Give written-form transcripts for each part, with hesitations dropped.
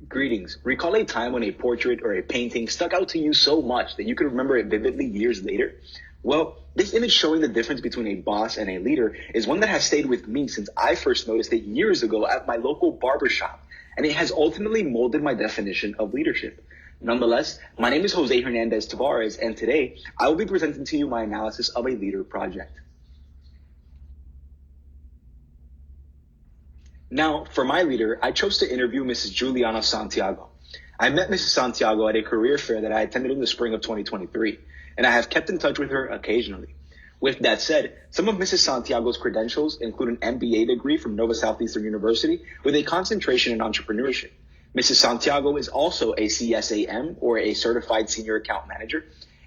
Greetings. Recall a time when a portrait or a painting stuck out to you so much that you could remember it vividly years later? Well, this image showing the difference between a boss and a leader is one that has stayed with me since I first noticed it years ago at my local barbershop, and it has ultimately molded my definition of leadership. Nonetheless, my name is Jose Hernandez Tavares, and today I will be presenting to you my analysis of a leader project. Now, for my leader, I chose to interview Mrs. Juliana Santiago. I met Mrs. Santiago at a career fair that I attended in the spring of 2023, and I have kept in touch with her occasionally. With that said, some of Mrs. Santiago's credentials include an MBA degree from Nova Southeastern University with a concentration in entrepreneurship. Mrs. Santiago is also a CSAM, or a Certified Senior Account Manager,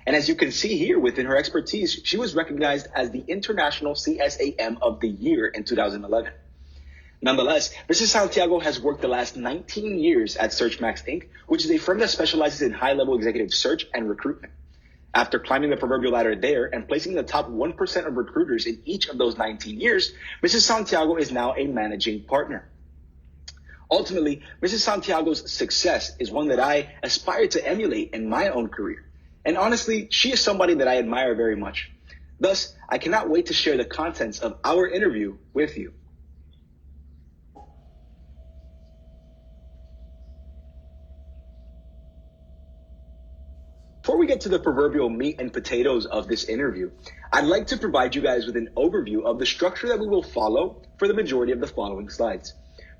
and as you can see here within her expertise, she was recognized as the International CSAM of the Year in 2011. Nonetheless, Mrs. Santiago has worked the last 19 years at SearchMax Inc., which is a firm that specializes in high-level executive search and recruitment. After climbing the proverbial ladder there and placing in the top 1% of recruiters in each of those 19 years, Mrs. Santiago is now a managing partner. Ultimately, Mrs. Santiago's success is one that I aspire to emulate in my own career. And honestly, she is somebody that I admire very much. Thus, I cannot wait to share the contents of our interview with you. Before we get to the proverbial meat and potatoes of this interview, I'd like to provide you guys with an overview of the structure that we will follow for the majority of the following slides.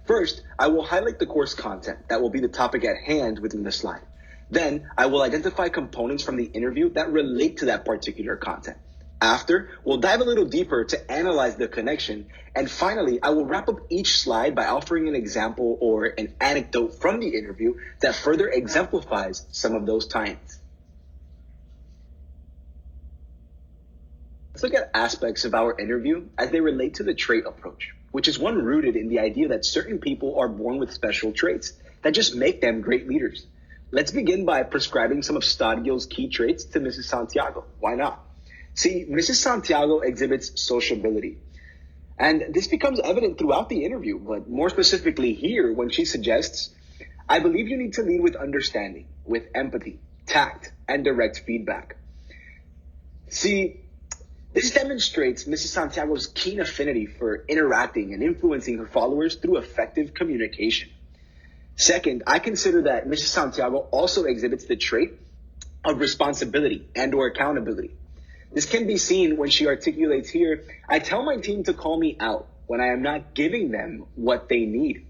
First, I will highlight the course content that will be the topic at hand within the slide. Then, I will identify components from the interview that relate to that particular content. After, we'll dive a little deeper to analyze the connection. And finally, I will wrap up each slide by offering an example or an anecdote from the interview that further exemplifies some of those tie-ins. Let's look at aspects of our interview as they relate to the trait approach, which is one rooted in the idea that certain people are born with special traits that just make them great leaders. Let's begin by prescribing some of Stodgill's key traits to Mrs. Santiago. Why not? See, Mrs. Santiago exhibits sociability. And this becomes evident throughout the interview, but more specifically here when she suggests, I believe you need to lead with understanding, with empathy, tact, and direct feedback. See, this demonstrates Mrs. Santiago's keen affinity for interacting and influencing her followers through effective communication. Second, I consider that Mrs. Santiago also exhibits the trait of responsibility and/or accountability. This can be seen when she articulates here, I tell my team to call me out when I am not giving them what they need.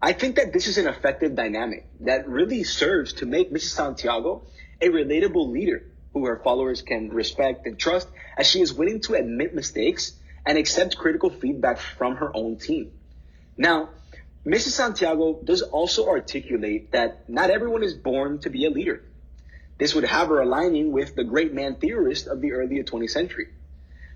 I think that this is an effective dynamic that really serves to make Mrs. Santiago a relatable leader who her followers can respect and trust, as she is willing to admit mistakes and accept critical feedback from her own team. Now, Mrs. Santiago does also articulate that not everyone is born to be a leader. This would have her aligning with the great man theorist of the early 20th century.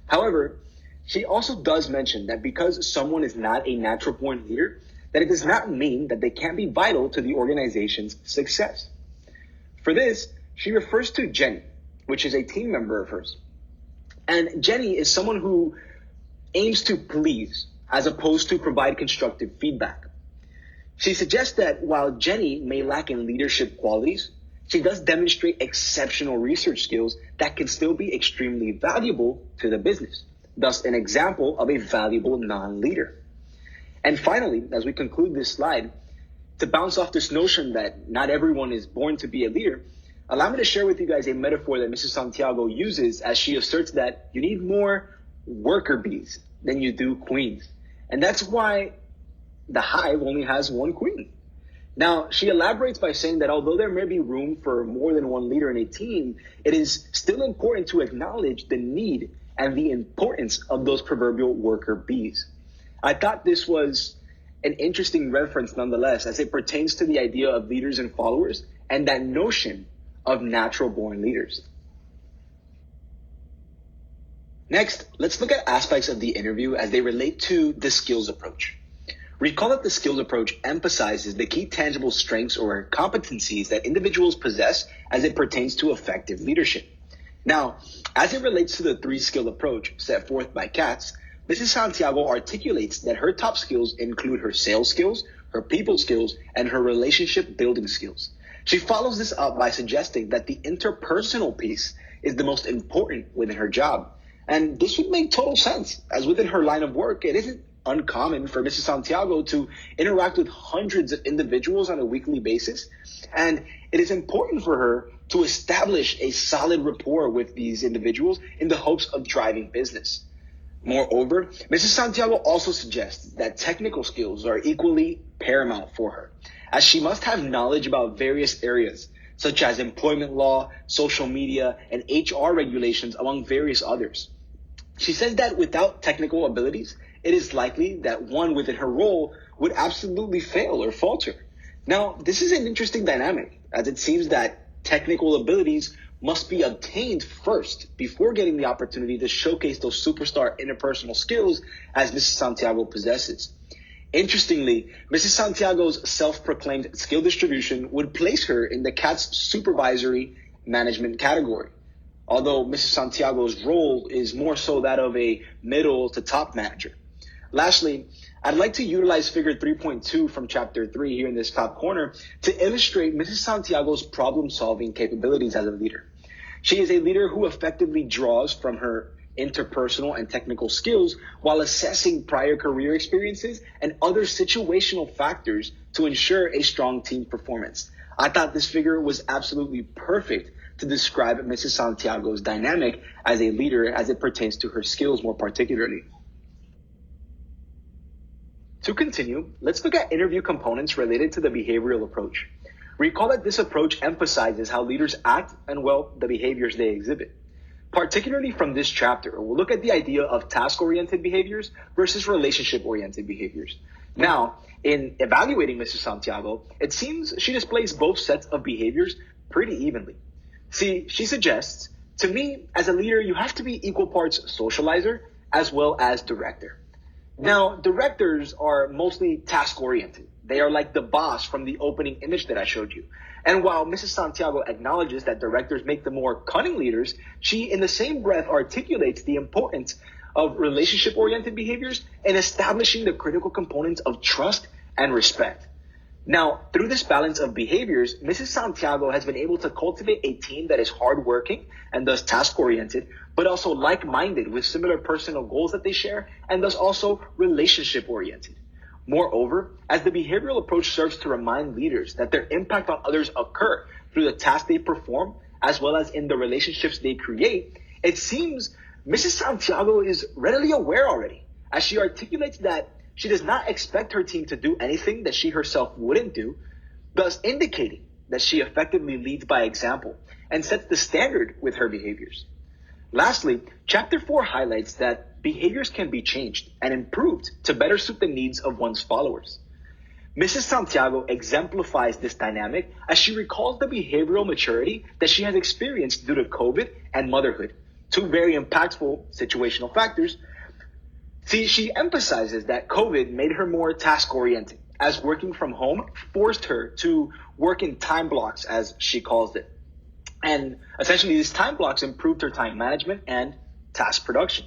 However, she also does mention that because someone is not a natural born leader, that it does not mean that they can't be vital to the organization's success. For this, she refers to Jenny, which is a team member of hers. And Jenny is someone who aims to please as opposed to provide constructive feedback. She suggests that while Jenny may lack in leadership qualities, she does demonstrate exceptional research skills that can still be extremely valuable to the business, thus an example of a valuable non-leader. And finally, as we conclude this slide, to bounce off this notion that not everyone is born to be a leader, allow me to share with you guys a metaphor that Mrs. Santiago uses as she asserts that you need more worker bees than you do queens. And that's why the hive only has one queen. Now, she elaborates by saying that although there may be room for more than one leader in a team, it is still important to acknowledge the need and the importance of those proverbial worker bees. I thought this was an interesting reference nonetheless, as it pertains to the idea of leaders and followers and that notion of natural born leaders. Next, let's look at aspects of the interview as they relate to the skills approach. Recall that the skills approach emphasizes the key tangible strengths or competencies that individuals possess as it pertains to effective leadership. Now, as it relates to the three-skill approach set forth by Katz, Mrs. Santiago articulates that her top skills include her sales skills, her people skills, and her relationship building skills. She follows this up by suggesting that the interpersonal piece is the most important within her job. And this would make total sense, as within her line of work, it isn't uncommon for Mrs. Santiago to interact with hundreds of individuals on a weekly basis. And it is important for her to establish a solid rapport with these individuals in the hopes of driving business. Moreover, Mrs. Santiago also suggests that technical skills are equally paramount for her, as she must have knowledge about various areas, such as employment law, social media, and HR regulations, among various others. She says that without technical abilities, it is likely that one within her role would absolutely fail or falter. Now, this is an interesting dynamic, as it seems that technical abilities must be obtained first before getting the opportunity to showcase those superstar interpersonal skills as Mrs. Santiago possesses. Interestingly, Mrs. Santiago's self-proclaimed skill distribution would place her in the CAT's supervisory management category, although Mrs. Santiago's role is more so that of a middle to top manager. Lastly, I'd like to utilize figure 3.2 from chapter 3 here in this top corner to illustrate Mrs. Santiago's problem-solving capabilities as a leader. She is a leader who effectively draws from her interpersonal and technical skills while assessing prior career experiences and other situational factors to ensure a strong team performance. I thought this figure was absolutely perfect to describe Mrs. Santiago's dynamic as a leader as it pertains to her skills more particularly. To continue, let's look at interview components related to the behavioral approach. Recall that this approach emphasizes how leaders act and, well, the behaviors they exhibit. Particularly from this chapter, we'll look at the idea of task-oriented behaviors versus relationship-oriented behaviors. Now, in evaluating Mrs. Santiago, it seems she displays both sets of behaviors pretty evenly. See, she suggests, to me, as a leader, you have to be equal parts socializer as well as director. Now, directors are mostly task-oriented. They are like the boss from the opening image that I showed you. And while Mrs. Santiago acknowledges that directors make the more cunning leaders, she in the same breath articulates the importance of relationship-oriented behaviors and establishing the critical components of trust and respect. Now, through this balance of behaviors, Mrs. Santiago has been able to cultivate a team that is hardworking and thus task-oriented, but also like-minded with similar personal goals that they share, and thus also relationship-oriented. Moreover, as the behavioral approach serves to remind leaders that their impact on others occur through the tasks they perform, as well as in the relationships they create, it seems Mrs. Santiago is readily aware already, as she articulates that she does not expect her team to do anything that she herself wouldn't do, thus indicating that she effectively leads by example and sets the standard with her behaviors. Lastly, Chapter 4 highlights that behaviors can be changed and improved to better suit the needs of one's followers. Mrs. Santiago exemplifies this dynamic as she recalls the behavioral maturity that she has experienced due to COVID and motherhood, two very impactful situational factors. See, she emphasizes that COVID made her more task-oriented, as working from home forced her to work in time blocks, as she calls it. And essentially, these time blocks improved her time management and task production.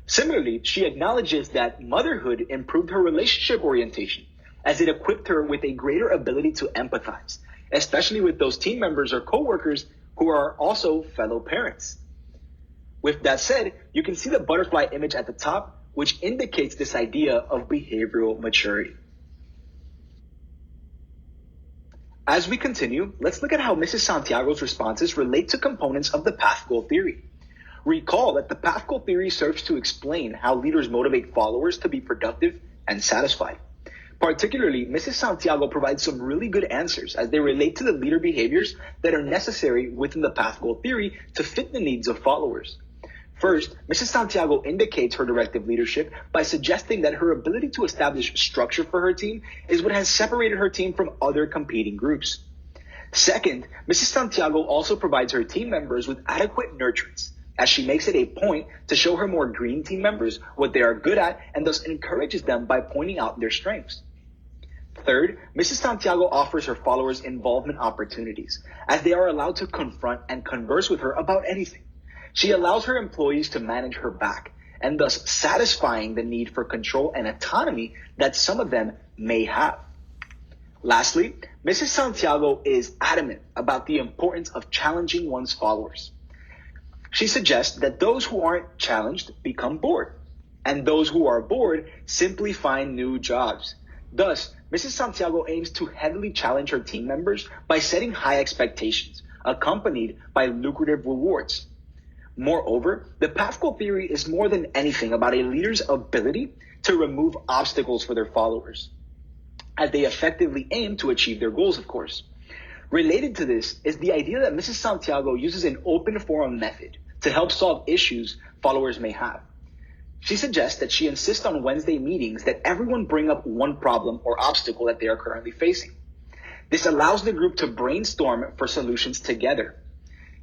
Similarly, she acknowledges that motherhood improved her relationship orientation, as it equipped her with a greater ability to empathize, especially with those team members or coworkers who are also fellow parents. With that said, you can see the butterfly image at the top, which indicates this idea of behavioral maturity. As we continue, let's look at how Mrs. Santiago's responses relate to components of the path goal theory. Recall that the path goal theory serves to explain how leaders motivate followers to be productive and satisfied. Particularly, Mrs. Santiago provides some really good answers as they relate to the leader behaviors that are necessary within the path goal theory to fit the needs of followers. First, Mrs. Santiago indicates her directive leadership by suggesting that her ability to establish structure for her team is what has separated her team from other competing groups. Second, Mrs. Santiago also provides her team members with adequate nurturance, as she makes it a point to show her more green team members what they are good at and thus encourages them by pointing out their strengths. Third, Mrs. Santiago offers her followers involvement opportunities, as they are allowed to confront and converse with her about anything. She allows her employees to manage her back, and thus satisfying the need for control and autonomy that some of them may have. Lastly, Mrs. Santiago is adamant about the importance of challenging one's followers. She suggests that those who aren't challenged become bored, and those who are bored simply find new jobs. Thus, Mrs. Santiago aims to heavily challenge her team members by setting high expectations, accompanied by lucrative rewards. Moreover, the path goal theory is more than anything about a leader's ability to remove obstacles for their followers, as they effectively aim to achieve their goals, of course. Related to this is the idea that Mrs. Santiago uses an open forum method to help solve issues followers may have. She suggests that she insists on Wednesday meetings that everyone bring up one problem or obstacle that they are currently facing. This allows the group to brainstorm for solutions together.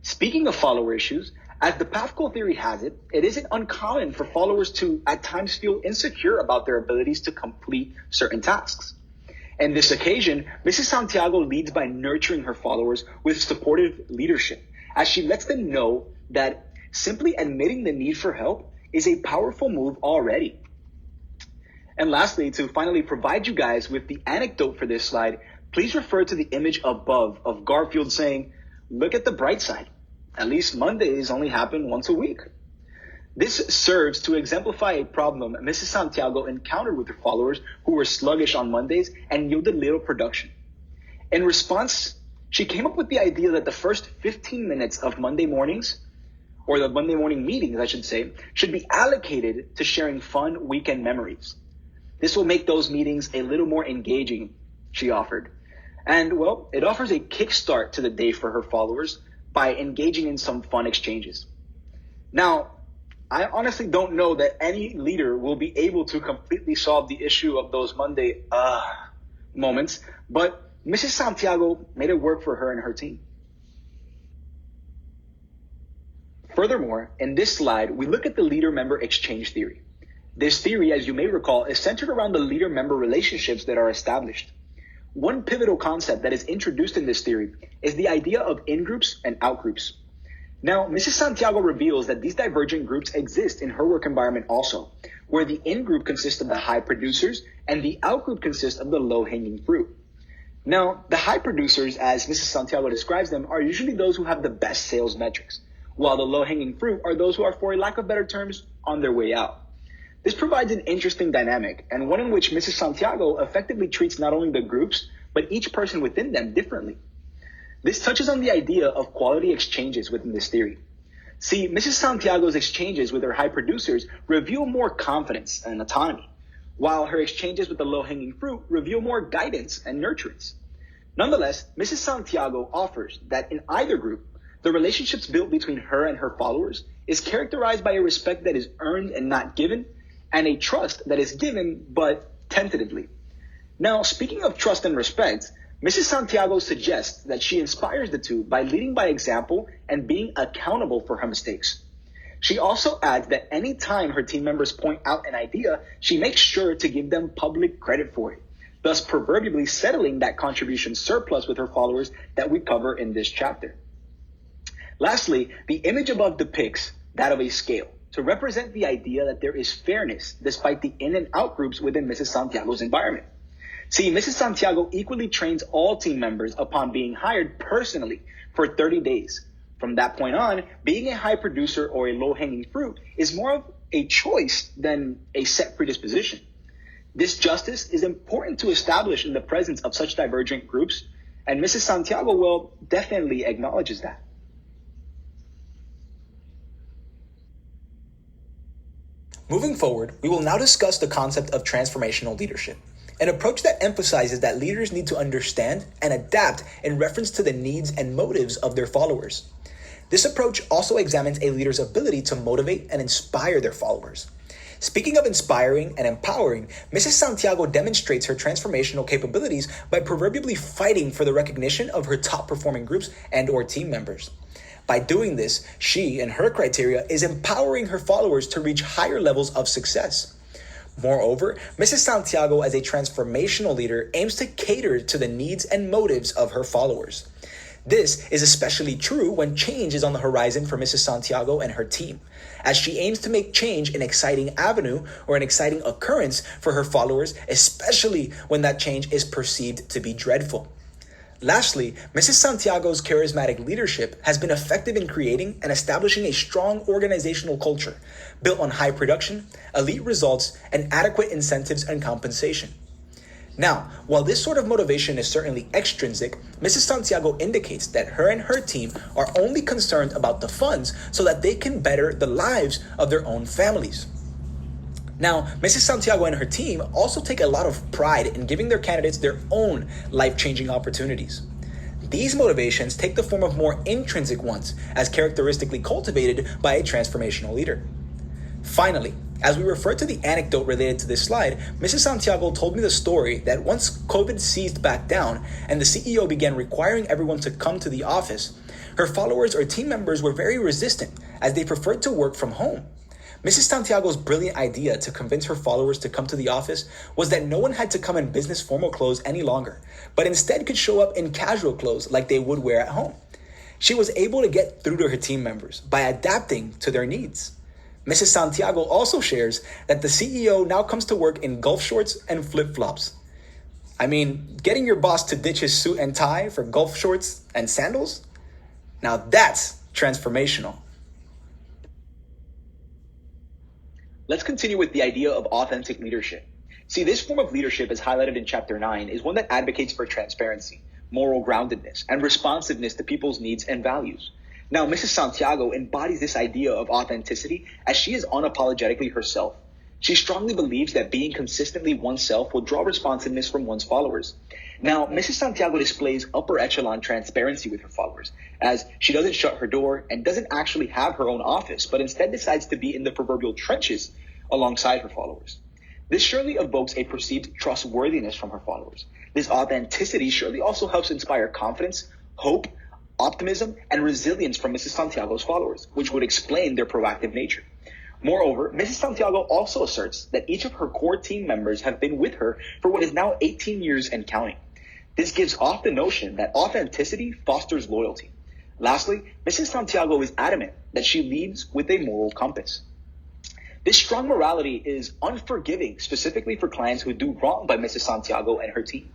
Speaking of follower issues, as the path goal theory has it, it isn't uncommon for followers to at times feel insecure about their abilities to complete certain tasks. On this occasion, Mrs. Santiago leads by nurturing her followers with supportive leadership, as she lets them know that simply admitting the need for help is a powerful move already. And lastly, to finally provide you guys with the anecdote for this slide, please refer to the image above of Garfield saying, "Look at the bright side. At least Mondays only happen once a week." This serves to exemplify a problem Mrs. Santiago encountered with her followers who were sluggish on Mondays and yielded little production. In response, she came up with the idea that the first 15 minutes of Monday mornings, or the Monday morning meetings, I should say, should be allocated to sharing fun weekend memories. This will make those meetings a little more engaging, she offered. And, well, it offers a kickstart to the day for her followers by engaging in some fun exchanges. Now, I honestly don't know that any leader will be able to completely solve the issue of those Monday moments, but Mrs. Santiago made it work for her and her team. Furthermore, in this slide, we look at the leader-member exchange theory. This theory, as you may recall, is centered around the leader-member relationships that are established. One pivotal concept that is introduced in this theory is the idea of in-groups and out-groups. Now, Mrs. Santiago reveals that these divergent groups exist in her work environment also, where the in-group consists of the high producers and the out-group consists of the low-hanging fruit. Now, the high producers, as Mrs. Santiago describes them, are usually those who have the best sales metrics, while the low-hanging fruit are those who are, for lack of better terms, on their way out. This provides an interesting dynamic, and one in which Mrs. Santiago effectively treats not only the groups, but each person within them differently. This touches on the idea of quality exchanges within this theory. See, Mrs. Santiago's exchanges with her high producers reveal more confidence and autonomy, while her exchanges with the low-hanging fruit reveal more guidance and nurturance. Nonetheless, Mrs. Santiago offers that in either group, the relationships built between her and her followers is characterized by a respect that is earned and not given, and a trust that is given but tentatively. Now, speaking of trust and respect, Mrs. Santiago suggests that she inspires the two by leading by example and being accountable for her mistakes. She also adds that any time her team members point out an idea, she makes sure to give them public credit for it, thus proverbially settling that contribution surplus with her followers that we cover in this chapter. Lastly, the image above depicts that of a scale to represent the idea that there is fairness despite the in and out groups within Mrs. Santiago's environment. See, Mrs. Santiago equally trains all team members upon being hired personally for 30 days. From that point on, being a high producer or a low-hanging fruit is more of a choice than a set predisposition. This justice is important to establish in the presence of such divergent groups, and Mrs. Santiago, well, definitely acknowledges that. Moving forward, we will now discuss the concept of transformational leadership, an approach that emphasizes that leaders need to understand and adapt in reference to the needs and motives of their followers. This approach also examines a leader's ability to motivate and inspire their followers. Speaking of inspiring and empowering, Mrs. Santiago demonstrates her transformational capabilities by proverbially fighting for the recognition of her top-performing groups and/or team members. By doing this, she, in her criteria, is empowering her followers to reach higher levels of success. Moreover, Mrs. Santiago, as a transformational leader, aims to cater to the needs and motives of her followers. This is especially true when change is on the horizon for Mrs. Santiago and her team, as she aims to make change an exciting avenue or an exciting occurrence for her followers, especially when that change is perceived to be dreadful. Lastly, Mrs. Santiago's charismatic leadership has been effective in creating and establishing a strong organizational culture built on high production, elite results, and adequate incentives and compensation. Now, while this sort of motivation is certainly extrinsic, Mrs. Santiago indicates that her and her team are only concerned about the funds so that they can better the lives of their own families. Now, Mrs. Santiago and her team also take a lot of pride in giving their candidates their own life-changing opportunities. These motivations take the form of more intrinsic ones, as characteristically cultivated by a transformational leader. Finally, as we refer to the anecdote related to this slide, Mrs. Santiago told me the story that once COVID seized back down and the CEO began requiring everyone to come to the office, her followers or team members were very resistant as they preferred to work from home. Mrs. Santiago's brilliant idea to convince her followers to come to the office was that no one had to come in business formal clothes any longer, but instead could show up in casual clothes like they would wear at home. She was able to get through to her team members by adapting to their needs. Mrs. Santiago also shares that the CEO now comes to work in golf shorts and flip-flops. I mean, getting your boss to ditch his suit and tie for golf shorts and sandals? Now that's transformational. Let's continue with the idea of authentic leadership. See, this form of leadership, as highlighted in Chapter 9, is one that advocates for transparency, moral groundedness, and responsiveness to people's needs and values. Now, Mrs. Santiago embodies this idea of authenticity as she is unapologetically herself. She strongly believes that being consistently oneself will draw responsiveness from one's followers. Now, Mrs. Santiago displays upper echelon transparency with her followers, as she doesn't shut her door and doesn't actually have her own office, but instead decides to be in the proverbial trenches alongside her followers. This surely evokes a perceived trustworthiness from her followers. This authenticity surely also helps inspire confidence, hope, optimism, and resilience from Mrs. Santiago's followers, which would explain their proactive nature. Moreover, Mrs. Santiago also asserts that each of her core team members have been with her for what is now 18 years and counting. This gives off the notion that authenticity fosters loyalty. Lastly, Mrs. Santiago is adamant that she leads with a moral compass. This strong morality is unforgiving, specifically for clients who do wrong by Mrs. Santiago and her team.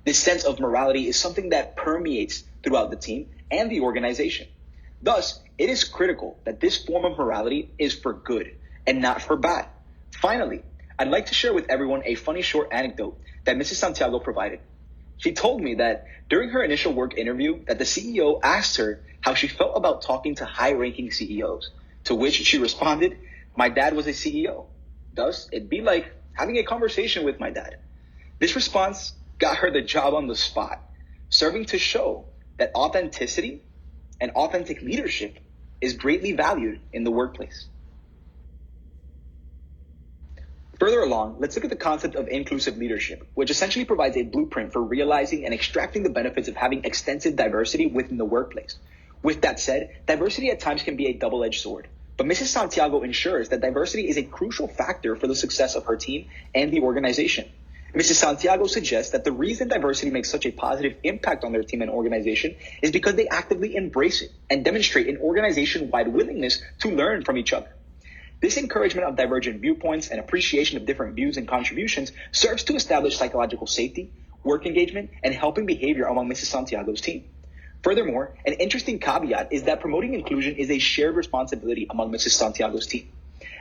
This sense of morality is something that permeates throughout the team and the organization. Thus, it is critical that this form of morality is for good and not for bad. Finally, I'd like to share with everyone a funny short anecdote that Mrs. Santiago provided. She told me that during her initial work interview that the CEO asked her how she felt about talking to high-ranking CEOs, to which she responded, "My dad was a CEO. Thus, it'd be like having a conversation with my dad." This response got her the job on the spot, serving to show that authenticity and authentic leadership is greatly valued in the workplace. Further along, let's look at the concept of inclusive leadership, which essentially provides a blueprint for realizing and extracting the benefits of having extensive diversity within the workplace. With that said, diversity at times can be a double-edged sword, but Mrs. Santiago ensures that diversity is a crucial factor for the success of her team and the organization. Mrs. Santiago suggests that the reason diversity makes such a positive impact on their team and organization is because they actively embrace it and demonstrate an organization-wide willingness to learn from each other. This encouragement of divergent viewpoints and appreciation of different views and contributions serves to establish psychological safety, work engagement, and helping behavior among Mrs. Santiago's team. Furthermore, an interesting caveat is that promoting inclusion is a shared responsibility among Mrs. Santiago's team,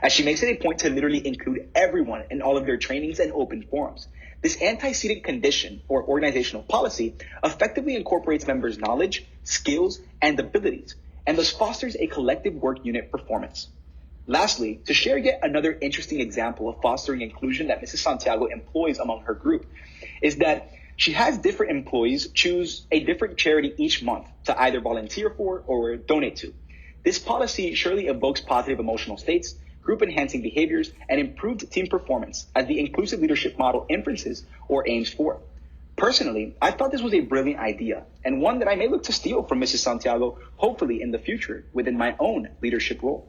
as she makes it a point to literally include everyone in all of their trainings and open forums. This antecedent condition or organizational policy effectively incorporates members' knowledge, skills, and abilities, and thus fosters a collective work unit performance. Lastly, to share yet another interesting example of fostering inclusion that Mrs. Santiago employs among her group is that she has different employees choose a different charity each month to either volunteer for or donate to. This policy surely evokes positive emotional states, group-enhancing behaviors, and improved team performance as the inclusive leadership model inferences or aims for. Personally, I thought this was a brilliant idea and one that I may look to steal from Mrs. Santiago, hopefully in the future within my own leadership role.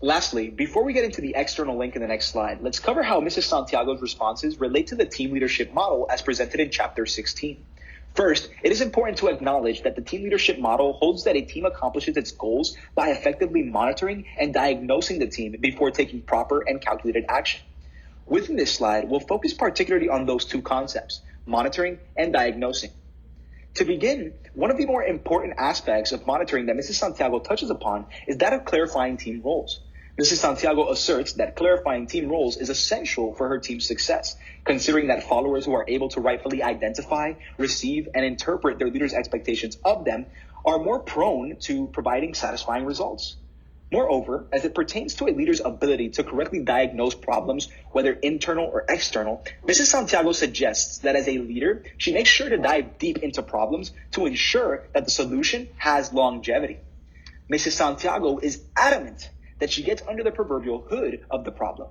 Lastly, before we get into the external link in the next slide, let's cover how Mrs. Santiago's responses relate to the team leadership model as presented in Chapter 16. First, it is important to acknowledge that the team leadership model holds that a team accomplishes its goals by effectively monitoring and diagnosing the team before taking proper and calculated action. Within this slide, we'll focus particularly on those two concepts, monitoring and diagnosing. To begin, one of the more important aspects of monitoring that Mrs. Santiago touches upon is that of clarifying team roles. Mrs. Santiago asserts that clarifying team roles is essential for her team's success, considering that followers who are able to rightfully identify, receive, and interpret their leaders' expectations of them are more prone to providing satisfying results. Moreover, as it pertains to a leader's ability to correctly diagnose problems, whether internal or external, Mrs. Santiago suggests that as a leader, she makes sure to dive deep into problems to ensure that the solution has longevity. Mrs. Santiago is adamant that she gets under the proverbial hood of the problem,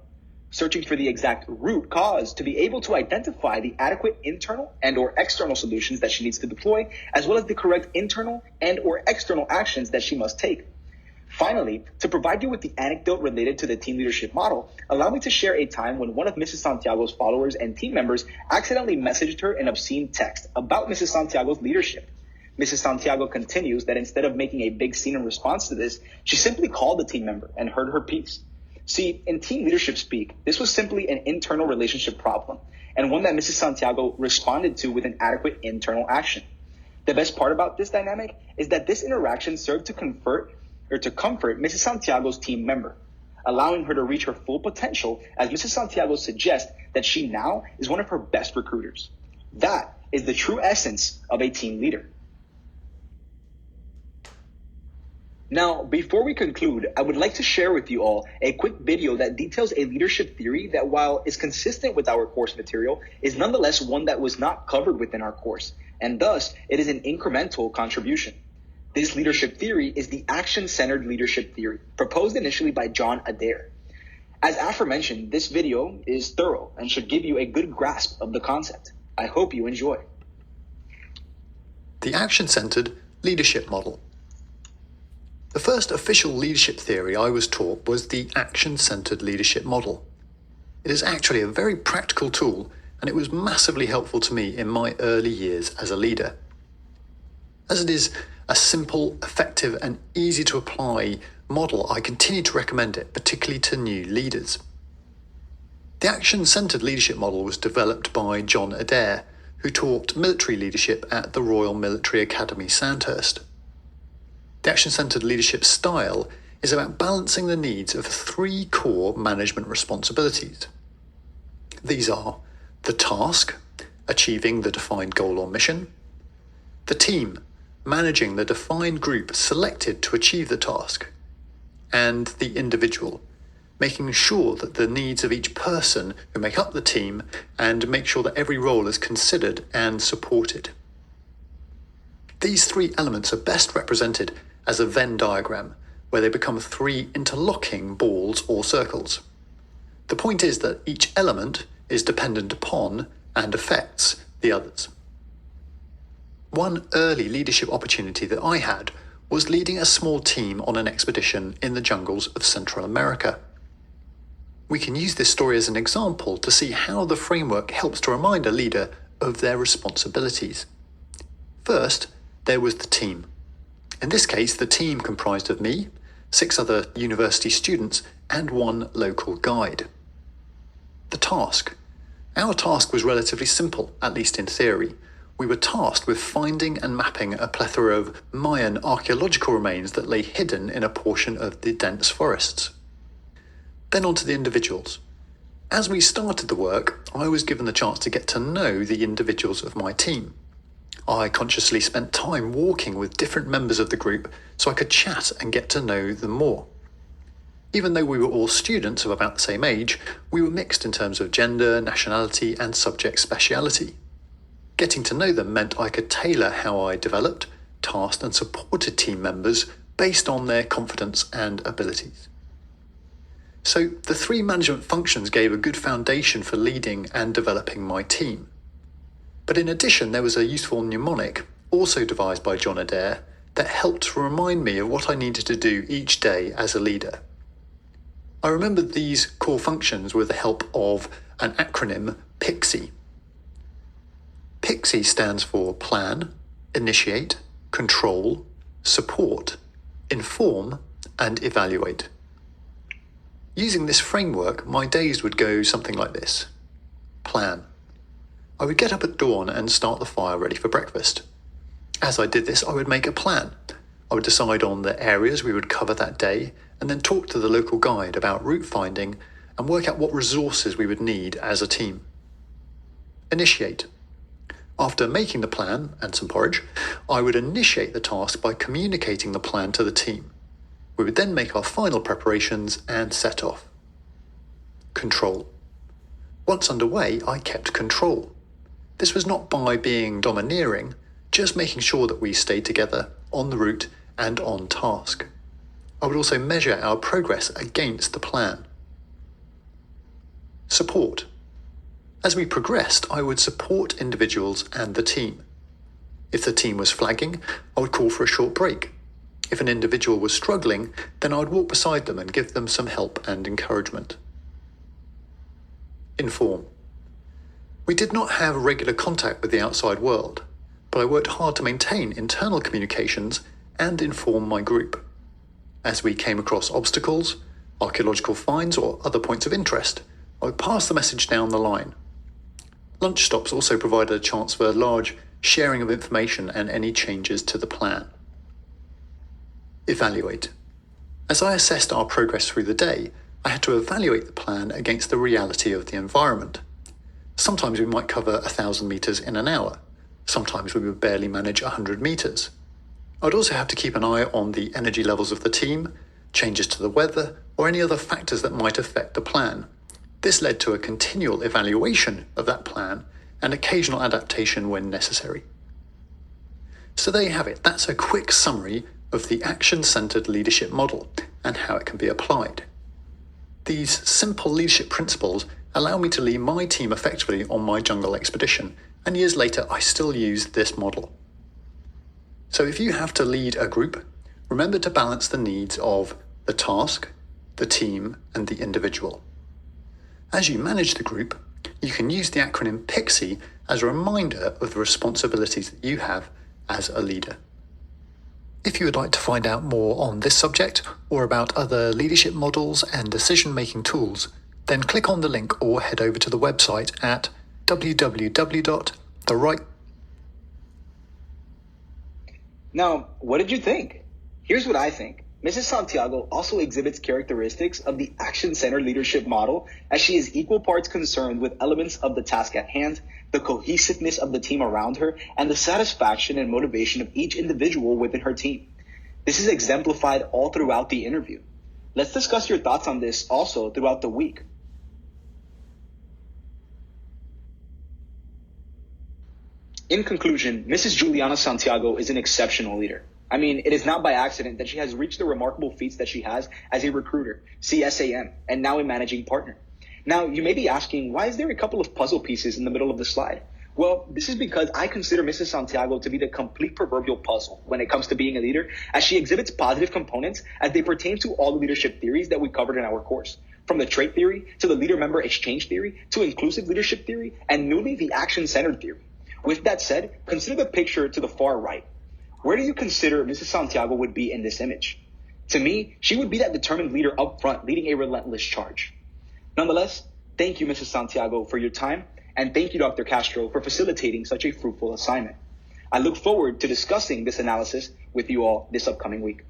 searching for the exact root cause to be able to identify the adequate internal and or external solutions that she needs to deploy, as well as the correct internal and or external actions that she must take. Finally, to provide you with the anecdote related to the team leadership model, allow me to share a time when one of Mrs. Santiago's followers and team members accidentally messaged her an obscene text about Mrs. Santiago's leadership. Mrs. Santiago continues that instead of making a big scene in response to this, she simply called the team member and heard her piece. See, in team leadership speak, this was simply an internal relationship problem, and one that Mrs. Santiago responded to with an adequate internal action. The best part about this dynamic is that this interaction served to comfort Mrs. Santiago's team member, allowing her to reach her full potential, as Mrs. Santiago suggests that she now is one of her best recruiters. That is the true essence of a team leader. Now, before we conclude, I would like to share with you all a quick video that details a leadership theory that, while is consistent with our course material, is nonetheless one that was not covered within our course, and thus it is an incremental contribution. This leadership theory is the action-centered leadership theory, proposed initially by John Adair. As aforementioned, this video is thorough and should give you a good grasp of the concept. I hope you enjoy. The action-centered leadership model. The first official leadership theory I was taught was the action-centered leadership model. It is actually a very practical tool, and it was massively helpful to me in my early years as a leader. As it is a simple, effective, and easy to apply model, I continue to recommend it, particularly to new leaders. The action-centered leadership model was developed by John Adair, who taught military leadership at the Royal Military Academy, Sandhurst. The action-centered leadership style is about balancing the needs of three core management responsibilities. These are the task, achieving the defined goal or mission; the team, managing the defined group selected to achieve the task; and the individual, making sure that the needs of each person who make up the team and make sure that every role is considered and supported. These three elements are best represented as a Venn diagram, where they become three interlocking balls or circles. The point is that each element is dependent upon and affects the others. One early leadership opportunity that I had was leading a small team on an expedition in the jungles of Central America. We can use this story as an example to see how the framework helps to remind a leader of their responsibilities. First, there was the team. In this case, the team comprised of me, 6 other university students, and 1 local guide. The task. Our task was relatively simple, at least in theory. We were tasked with finding and mapping a plethora of Mayan archaeological remains that lay hidden in a portion of the dense forests. Then on to the individuals. As we started the work, I was given the chance to get to know the individuals of my team. I consciously spent time walking with different members of the group so I could chat and get to know them more. Even though we were all students of about the same age, we were mixed in terms of gender, nationality, and subject speciality. Getting to know them meant I could tailor how I developed, tasked, and supported team members based on their confidence and abilities. So the 3 management functions gave a good foundation for leading and developing my team. But in addition, there was a useful mnemonic, also devised by John Adair, that helped to remind me of what I needed to do each day as a leader. I remembered these core functions with the help of an acronym, PIXIE. PIXIE stands for Plan, Initiate, Control, Support, Inform, and Evaluate. Using this framework, my days would go something like this. Plan. I would get up at dawn and start the fire ready for breakfast. As I did this, I would make a plan. I would decide on the areas we would cover that day, and then talk to the local guide about route finding and work out what resources we would need as a team. Initiate. After making the plan and some porridge, I would initiate the task by communicating the plan to the team. We would then make our final preparations and set off. Control. Once underway, I kept control. This was not by being domineering, just making sure that we stayed together on the route and on task. I would also measure our progress against the plan. Support. As we progressed, I would support individuals and the team. If the team was flagging, I would call for a short break. If an individual was struggling, then I would walk beside them and give them some help and encouragement. Inform. We did not have regular contact with the outside world, but I worked hard to maintain internal communications and inform my group. As we came across obstacles, archaeological finds, or other points of interest, I would pass the message down the line. Lunch stops also provided a chance for large sharing of information and any changes to the plan. Evaluate. As I assessed our progress through the day, I had to evaluate the plan against the reality of the environment. Sometimes we might cover 1,000 metres in an hour. Sometimes we would barely manage 100 metres. I'd also have to keep an eye on the energy levels of the team, changes to the weather, or any other factors that might affect the plan. This led to a continual evaluation of that plan and occasional adaptation when necessary. So there you have it. That's a quick summary of the action-centered leadership model and how it can be applied. These simple leadership principles allow me to lead my team effectively on my jungle expedition, and years later I still use this model. So if you have to lead a group, remember to balance the needs of the task, the team, and the individual. As you manage the group, you can use the acronym PIXIE as a reminder of the responsibilities that you have as a leader. If you would like to find out more on this subject or about other leadership models and decision-making tools, then click on the link or head over to the website at www.theright. Now, what did you think? Here's what I think. Mrs. Santiago also exhibits characteristics of the action-centered leadership model, as she is equal parts concerned with elements of the task at hand, the cohesiveness of the team around her, and the satisfaction and motivation of each individual within her team. This is exemplified all throughout the interview. Let's discuss your thoughts on this also throughout the week. In conclusion, Mrs. Juliana Santiago is an exceptional leader. I mean, it is not by accident that she has reached the remarkable feats that she has as a recruiter, CSAM, and now a managing partner. Now, you may be asking, why is there a couple of puzzle pieces in the middle of the slide? Well, this is because I consider Mrs. Santiago to be the complete proverbial puzzle when it comes to being a leader, as she exhibits positive components as they pertain to all the leadership theories that we covered in our course. From the trait theory to the leader-member exchange theory to inclusive leadership theory and newly the action-centered theory. With that said, consider the picture to the far right. Where do you consider Mrs. Santiago would be in this image? To me, she would be that determined leader up front leading a relentless charge. Nonetheless, thank you, Mrs. Santiago, for your time, and thank you, Dr. Castro, for facilitating such a fruitful assignment. I look forward to discussing this analysis with you all this upcoming week.